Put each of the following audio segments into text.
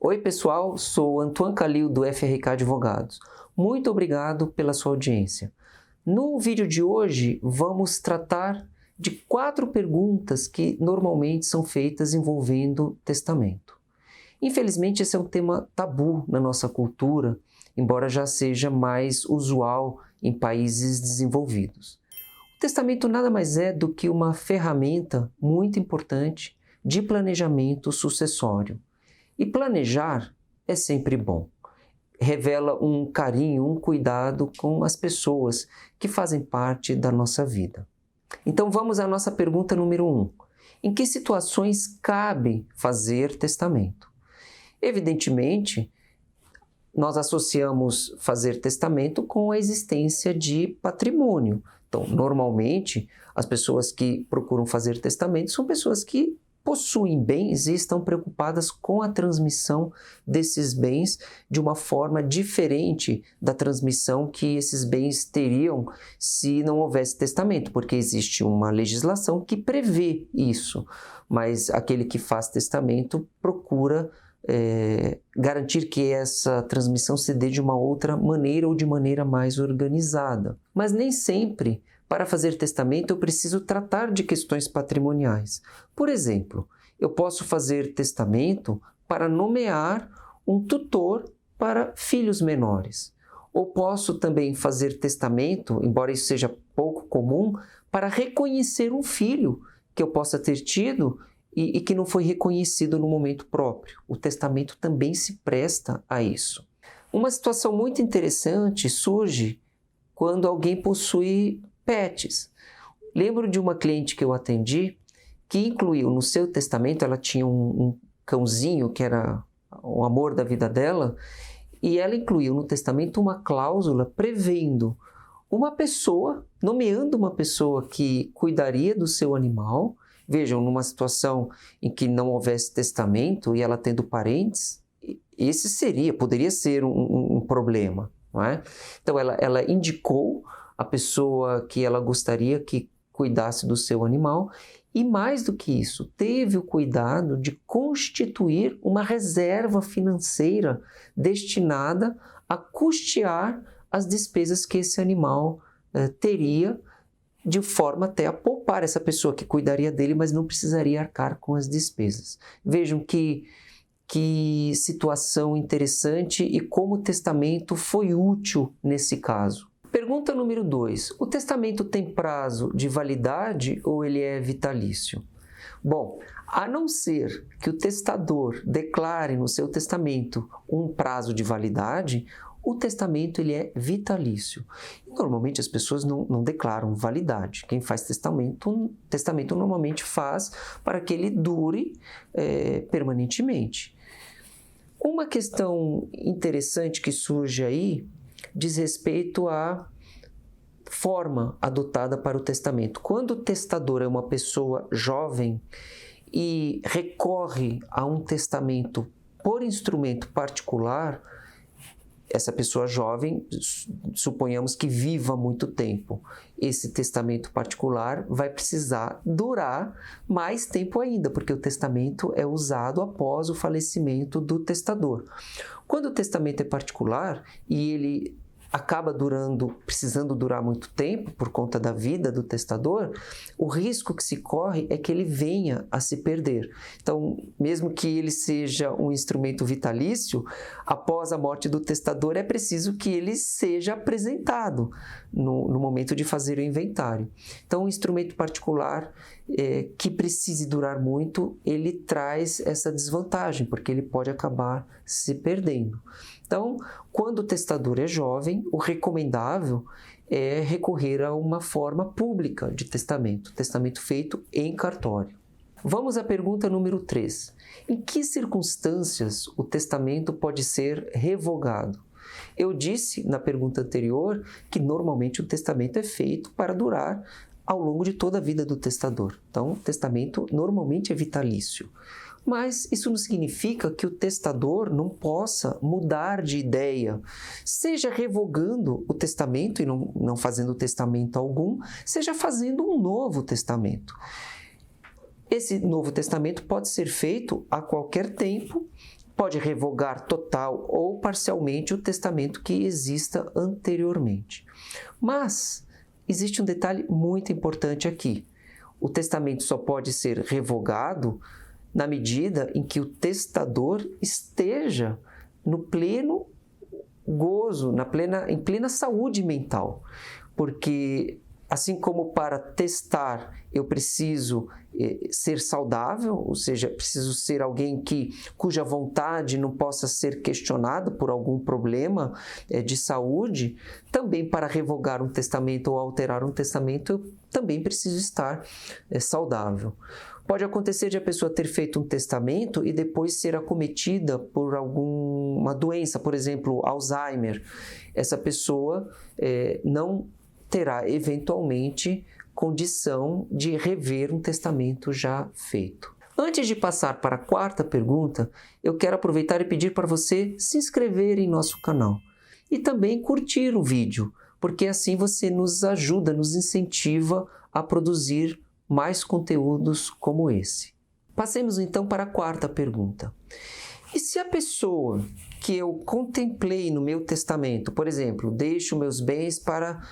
Oi pessoal, sou Antoine Calil do FRK Advogados. Muito obrigado pela sua audiência. No vídeo de hoje vamos tratar de 4 perguntas que normalmente são feitas envolvendo testamento. Infelizmente esse é um tema tabu na nossa cultura, embora já seja mais usual em países desenvolvidos. O testamento nada mais é do que uma ferramenta muito importante de planejamento sucessório. E planejar é sempre bom. Revela um carinho, um cuidado com as pessoas que fazem parte da nossa vida. Então vamos à nossa pergunta número 1. Em que situações cabe fazer testamento? Evidentemente, nós associamos fazer testamento com a existência de patrimônio. Então, normalmente, as pessoas que procuram fazer testamento são pessoas que possuem bens e estão preocupadas com a transmissão desses bens de uma forma diferente da transmissão que esses bens teriam se não houvesse testamento, porque existe uma legislação que prevê isso, mas aquele que faz testamento procura garantir que essa transmissão se dê de uma outra maneira ou de maneira mais organizada. Mas nem sempre, para fazer testamento, eu preciso tratar de questões patrimoniais. Por exemplo, eu posso fazer testamento para nomear um tutor para filhos menores. Ou posso também fazer testamento, embora isso seja pouco comum, para reconhecer um filho que eu possa ter tido e que não foi reconhecido no momento próprio. O testamento também se presta a isso. Uma situação muito interessante surge quando alguém possui pets. Lembro de uma cliente que eu atendi que incluiu no seu testamento, ela tinha um cãozinho que era o amor da vida dela, e ela incluiu no testamento uma cláusula prevendo uma pessoa, nomeando uma pessoa que cuidaria do seu animal. Vejam, numa situação em que não houvesse testamento e ela tendo parentes, poderia ser um problema, não é? Então ela indicou a pessoa que ela gostaria que cuidasse do seu animal e, mais do que isso, teve o cuidado de constituir uma reserva financeira destinada a custear as despesas que esse animal teria, de forma até a poupar essa pessoa que cuidaria dele, mas não precisaria arcar com as despesas. Vejam que situação interessante e como o testamento foi útil nesse caso. Pergunta número 2. O testamento tem prazo de validade ou ele é vitalício? Bom, a não ser que o testador declare no seu testamento um prazo de validade, o testamento ele é vitalício. Normalmente as pessoas não declaram validade. Quem faz testamento normalmente faz para que ele dure permanentemente. Uma questão interessante que surge aí diz respeito à forma adotada para o testamento. Quando o testador é uma pessoa jovem e recorre a um testamento por instrumento particular, essa pessoa jovem, suponhamos que viva muito tempo. Esse testamento particular vai precisar durar mais tempo ainda, porque o testamento é usado após o falecimento do testador. Quando o testamento é particular e ele acaba precisando durar muito tempo por conta da vida do testador, o risco que se corre é que ele venha a se perder. Então, mesmo que ele seja um instrumento vitalício, após a morte do testador é preciso que ele seja apresentado no momento de fazer o inventário. Então, um instrumento particular que precise durar muito, ele traz essa desvantagem, porque ele pode acabar se perdendo. Então, quando o testador é jovem, o recomendável é recorrer a uma forma pública de testamento feito em cartório. Vamos à pergunta número 3. Em que circunstâncias o testamento pode ser revogado? Eu disse na pergunta anterior que normalmente o testamento é feito para durar ao longo de toda a vida do testador. Então, o testamento normalmente é vitalício. Mas isso não significa que o testador não possa mudar de ideia, seja revogando o testamento e não fazendo testamento algum, seja fazendo um novo testamento. Esse novo testamento pode ser feito a qualquer tempo pode revogar total ou parcialmente o testamento que exista anteriormente. Mas existe um detalhe muito importante aqui. O testamento só pode ser revogado na medida em que o testador esteja no pleno gozo, em plena saúde mental. Porque, assim como para testar eu preciso ser saudável, ou seja, preciso ser alguém cuja vontade não possa ser questionada por algum problema de saúde, também para revogar um testamento ou alterar um testamento, eu também preciso estar saudável. Pode acontecer de a pessoa ter feito um testamento e depois ser acometida por alguma doença, por exemplo, Alzheimer. Essa pessoa não terá eventualmente condição de rever um testamento já feito. Antes de passar para a quarta pergunta, eu quero aproveitar e pedir para você se inscrever em nosso canal e também curtir o vídeo, porque assim você nos ajuda, nos incentiva a produzir mais conteúdos como esse. Passemos então para a quarta pergunta. E se a pessoa que eu contemplei no meu testamento, por exemplo, deixo meus bens para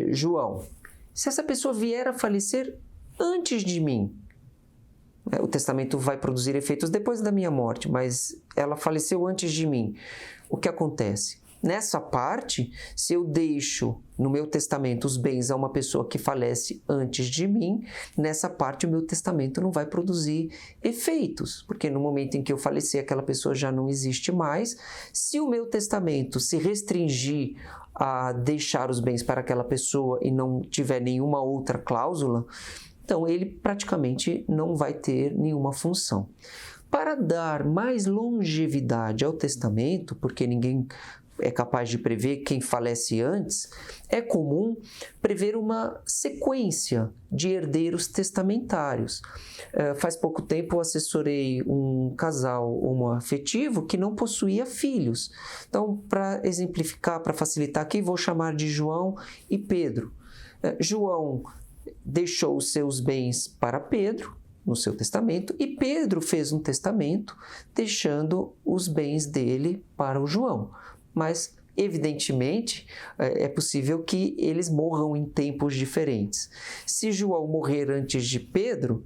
João, se essa pessoa vier a falecer antes de mim, o testamento vai produzir efeitos depois da minha morte, mas ela faleceu antes de mim, o que acontece? Nessa parte, se eu deixo no meu testamento os bens a uma pessoa que falece antes de mim, nessa parte o meu testamento não vai produzir efeitos, porque no momento em que eu falecer, aquela pessoa já não existe mais. Se o meu testamento se restringir a deixar os bens para aquela pessoa e não tiver nenhuma outra cláusula, então ele praticamente não vai ter nenhuma função. Para dar mais longevidade ao testamento, porque ninguém é capaz de prever quem falece antes, é comum prever uma sequência de herdeiros testamentários. Faz pouco tempo eu assessorei um casal homoafetivo que não possuía filhos. Então, para exemplificar, para facilitar aqui, vou chamar de João e Pedro. João deixou os seus bens para Pedro, no seu testamento, e Pedro fez um testamento deixando os bens dele para o João. Mas, evidentemente, é possível que eles morram em tempos diferentes. Se João morrer antes de Pedro,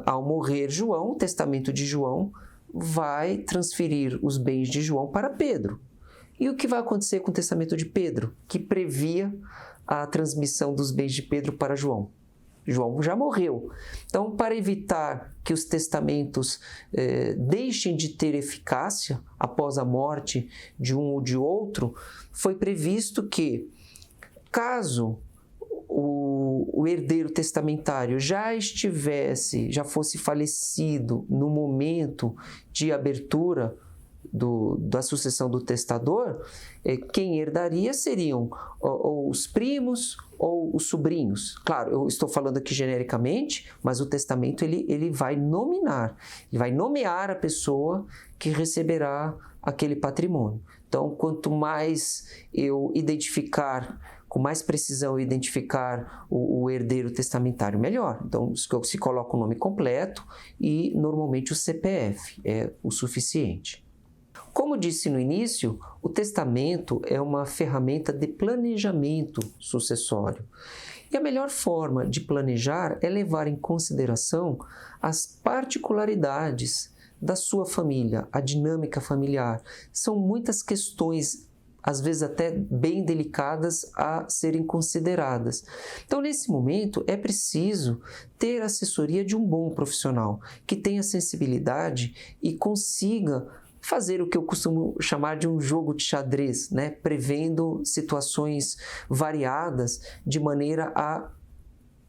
ao morrer João, o testamento de João vai transferir os bens de João para Pedro. E o que vai acontecer com o testamento de Pedro, que previa a transmissão dos bens de Pedro para João? João já morreu. Então, para evitar que os testamentos deixem de ter eficácia após a morte de um ou de outro, foi previsto que, caso o herdeiro testamentário já fosse falecido no momento de abertura da sucessão do testador, quem herdaria seriam ou os primos ou os sobrinhos. Claro, eu estou falando aqui genericamente, mas o testamento ele vai nomear a pessoa que receberá aquele patrimônio. Então, quanto mais eu identificar, com mais precisão eu identificar o herdeiro testamentário, melhor. Então, se coloca o nome completo e normalmente o CPF é o suficiente. Como disse no início, o testamento é uma ferramenta de planejamento sucessório. E a melhor forma de planejar é levar em consideração as particularidades da sua família, a dinâmica familiar. São muitas questões, às vezes até bem delicadas, a serem consideradas. Então, nesse momento, é preciso ter a assessoria de um bom profissional, que tenha sensibilidade e consiga fazer o que eu costumo chamar de um jogo de xadrez, prevendo situações variadas de maneira a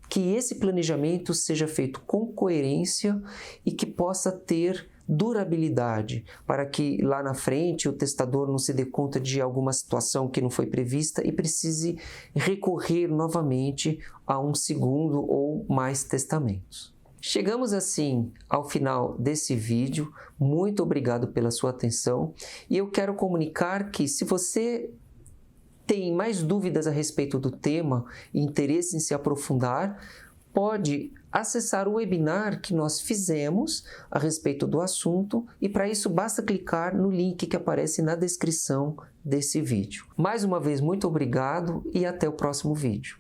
que esse planejamento seja feito com coerência e que possa ter durabilidade, para que lá na frente o testador não se dê conta de alguma situação que não foi prevista e precise recorrer novamente a um segundo ou mais testamentos. Chegamos assim ao final desse vídeo. Muito obrigado pela sua atenção e eu quero comunicar que, se você tem mais dúvidas a respeito do tema e interesse em se aprofundar, pode acessar o webinar que nós fizemos a respeito do assunto e para isso basta clicar no link que aparece na descrição desse vídeo. Mais uma vez, muito obrigado e até o próximo vídeo.